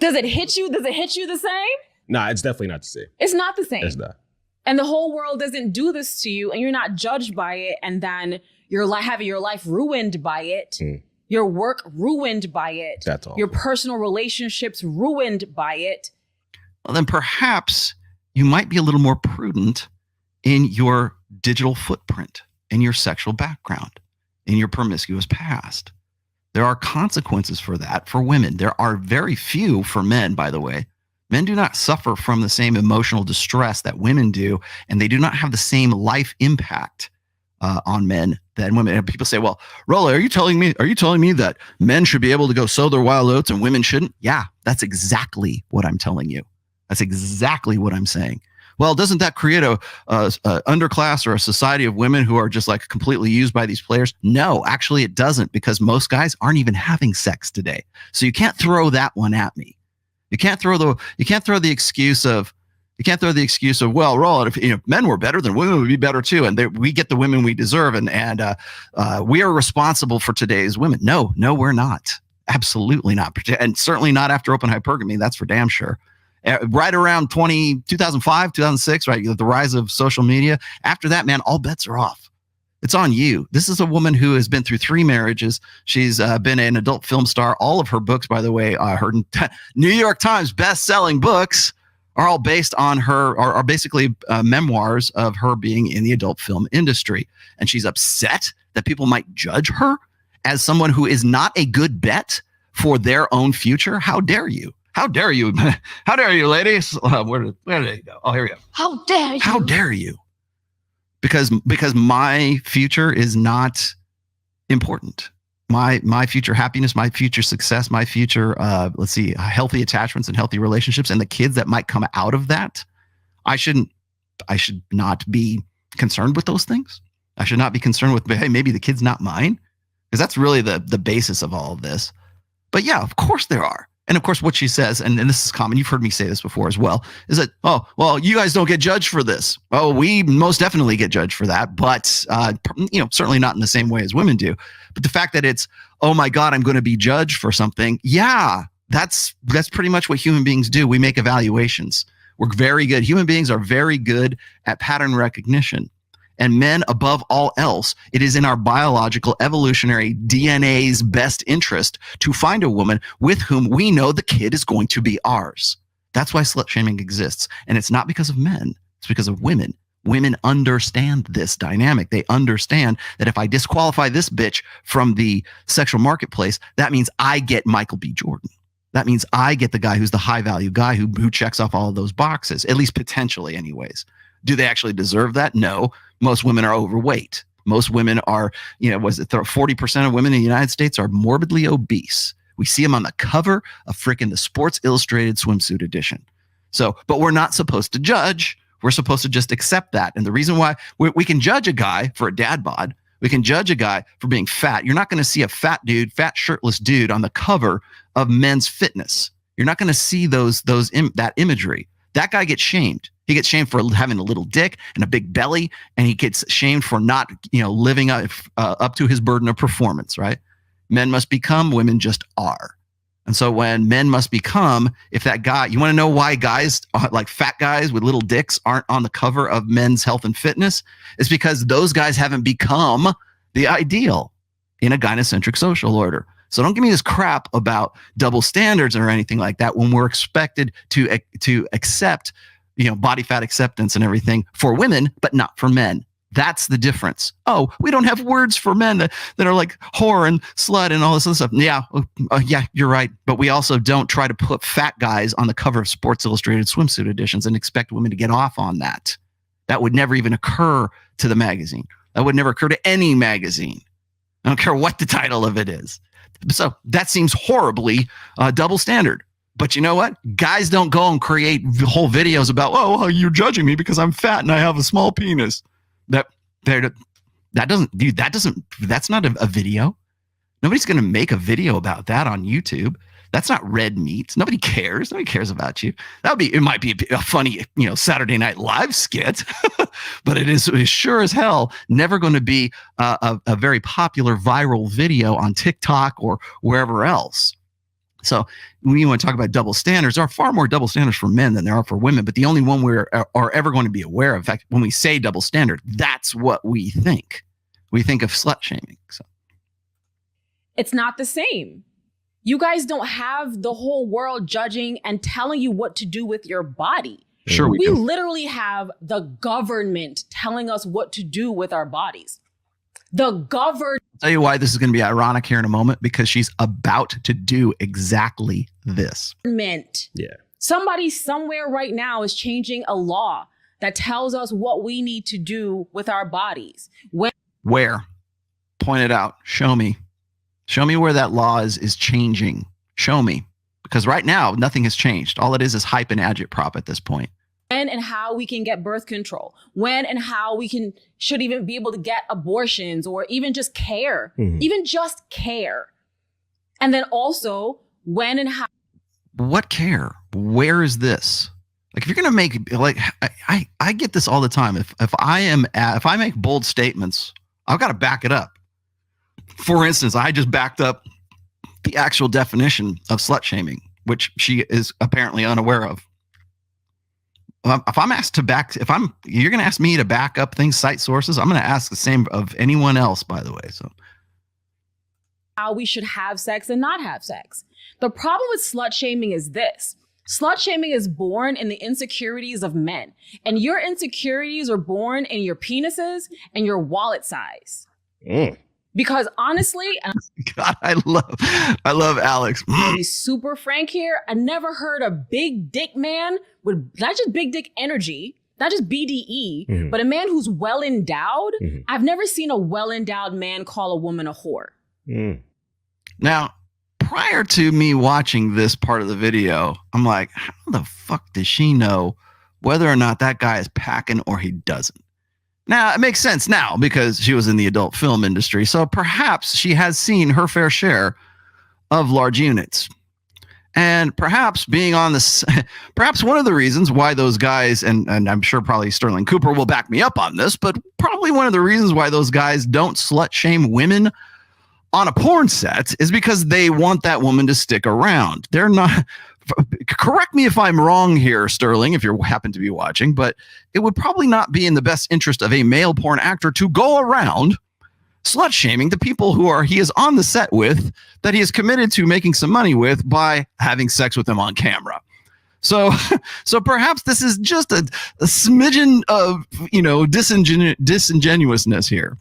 Does it hit you? Does it hit you the same? Nah, it's definitely not the same. It's not the same. It's not. And the whole world doesn't do this to you, and you're not judged by it, and then you're having your life ruined by it, your work ruined by it, That's all. Your personal relationships ruined by it. Well, then perhaps you might be a little more prudent in your digital footprint, in your sexual background, in your promiscuous past. There are consequences for that for women. There are very few for men, by the way. Men do not suffer from the same emotional distress that women do, and they do not have the same life impact on men than women. And people say, "Well, Rolla, are you telling me that men should be able to go sow their wild oats and women shouldn't?" Yeah, that's exactly what I'm telling you. That's exactly what I'm saying. Well, doesn't that create a underclass or a society of women who are just like completely used by these players? No, actually, it doesn't, because most guys aren't even having sex today. So you can't throw that one at me. You can't throw the excuse of, well, Roll, if men were better, then women would be better too, and we get the women we deserve, and we are responsible for today's women. No, we're not. Absolutely not, and certainly not after open hypergamy. That's for damn sure. Right around 2005, 2006, right, the rise of social media. After that, man, all bets are off. It's on you. This is a woman who has been through 3 marriages. She's been an adult film star. All of her books, by the way, her New York Times best-selling books are all based on her, are basically memoirs of her being in the adult film industry. And she's upset that people might judge her as someone who is not a good bet for their own future. How dare you? How dare you? How dare you, ladies? Where did they go? Oh, here we go. How dare you? How dare you? Because my future is not important. My future happiness, my future success, my future, healthy attachments and healthy relationships, and the kids that might come out of that, I should not be concerned with those things. I should not be concerned with, hey, maybe the kid's not mine, because that's really the basis of all of this. But yeah, of course there are. And of course, what she says, and this is common, you've heard me say this before as well, is that, oh, well, you guys don't get judged for this. Oh, we most definitely get judged for that, but certainly not in the same way as women do. But the fact that it's, oh my God, I'm going to be judged for something, yeah, that's pretty much what human beings do. We make evaluations. We're very good. Human beings are very good at pattern recognition. And men, above all else, it is in our biological evolutionary DNA's best interest to find a woman with whom we know the kid is going to be ours. That's why slut shaming exists. And it's not because of men. It's because of women. Women understand this dynamic. They understand that if I disqualify this bitch from the sexual marketplace, that means I get Michael B. Jordan. That means I get the guy who's the high value guy who checks off all of those boxes, at least potentially anyways. Do they actually deserve that? No. Most women are overweight. Most women are, 40% of women in the United States are morbidly obese. We see them on the cover of frickin' the Sports Illustrated swimsuit edition. So, but we're not supposed to judge. We're supposed to just accept that. And the reason why we can judge a guy for a dad bod, we can judge a guy for being fat. You're not going to see a fat shirtless dude on the cover of Men's Fitness. You're not going to see that imagery. That guy gets shamed. He gets shamed for having a little dick and a big belly, and he gets shamed for not, living up to his burden of performance, right? Men must become, women just are. And so when men must become, if that guy, you want to know why guys, like fat guys with little dicks, aren't on the cover of Men's Health and Fitness? It's because those guys haven't become the ideal in a gynocentric social order. So don't give me this crap about double standards or anything like that when we're expected to accept, body fat acceptance and everything for women, but not for men. That's the difference. Oh, we don't have words for men that are like whore and slut and all this other stuff. Yeah, yeah, you're right. But we also don't try to put fat guys on the cover of Sports Illustrated swimsuit editions and expect women to get off on that. That would never even occur to the magazine. That would never occur to any magazine. I don't care what the title of it is. So that seems horribly double standard. But you know what? Guys don't go and create whole videos about, oh, well, you're judging me because I'm fat and I have a small penis. That's not a video. Nobody's going to make a video about that on YouTube. That's not red meat. Nobody cares. Nobody cares about you. It might be a funny, Saturday Night Live skit, but it is sure as hell never going to be a very popular viral video on TikTok or wherever else. So when you want to talk about double standards, there are far more double standards for men than there are for women. But the only one we are ever going to be aware of, in fact, when we say double standard, that's what we think. We think of slut shaming. So it's not the same. You guys don't have the whole world judging and telling you what to do with your body. Sure, we do. Literally have the government telling us what to do with our bodies. The government. I'll tell you why this is going to be ironic here in a moment, because she's about to do exactly this. Yeah. Somebody somewhere right now is changing a law that tells us what we need to do with our bodies. Where? Point it out. Show me. Show me where that law is changing. Show me. Because right now, nothing has changed. All it is hype and agitprop at this point. When and how we can get birth control. When and how we should even be able to get abortions, or even just care. Even just care. And then also, when and how. What care? Where is this? Like, if you're going to make, like, I get this all the time. If I make bold statements, I've got to back it up. For instance, I just backed up the actual definition of slut shaming, which she is apparently unaware of. If I'm asked to you're going to ask me to back up things, cite sources, I'm going to ask the same of anyone else, by the way. So how we should have sex and not have sex. The problem with slut shaming is this. Slut shaming is born in the insecurities of men, and your insecurities are born in your penises and your wallet size. Because honestly, and God, I love Alex. to be super frank here, I never heard a big dick man with not just big dick energy, not just BDE, but a man who's well endowed. I've never seen a well endowed man call a woman a whore. Now, prior to me watching this part of the video, I'm like, how the fuck does she know whether or not that guy is packing or he doesn't? Now, it makes sense now because she was in the adult film industry. So perhaps she has seen her fair share of large units. And perhaps being on this, perhaps one of the reasons why those guys, and I'm sure probably Sterling Cooper will back me up on this, but probably one of the reasons why those guys don't slut shame women on a porn set is because they want that woman to stick around. They're not, correct me if I'm wrong here, Sterling, if you happen to be watching, but it would probably not be in the best interest of a male porn actor to go around slut shaming the people he is on the set with, that he is committed to making some money with by having sex with them on camera. So perhaps this is just a smidgen of, disingenuousness here.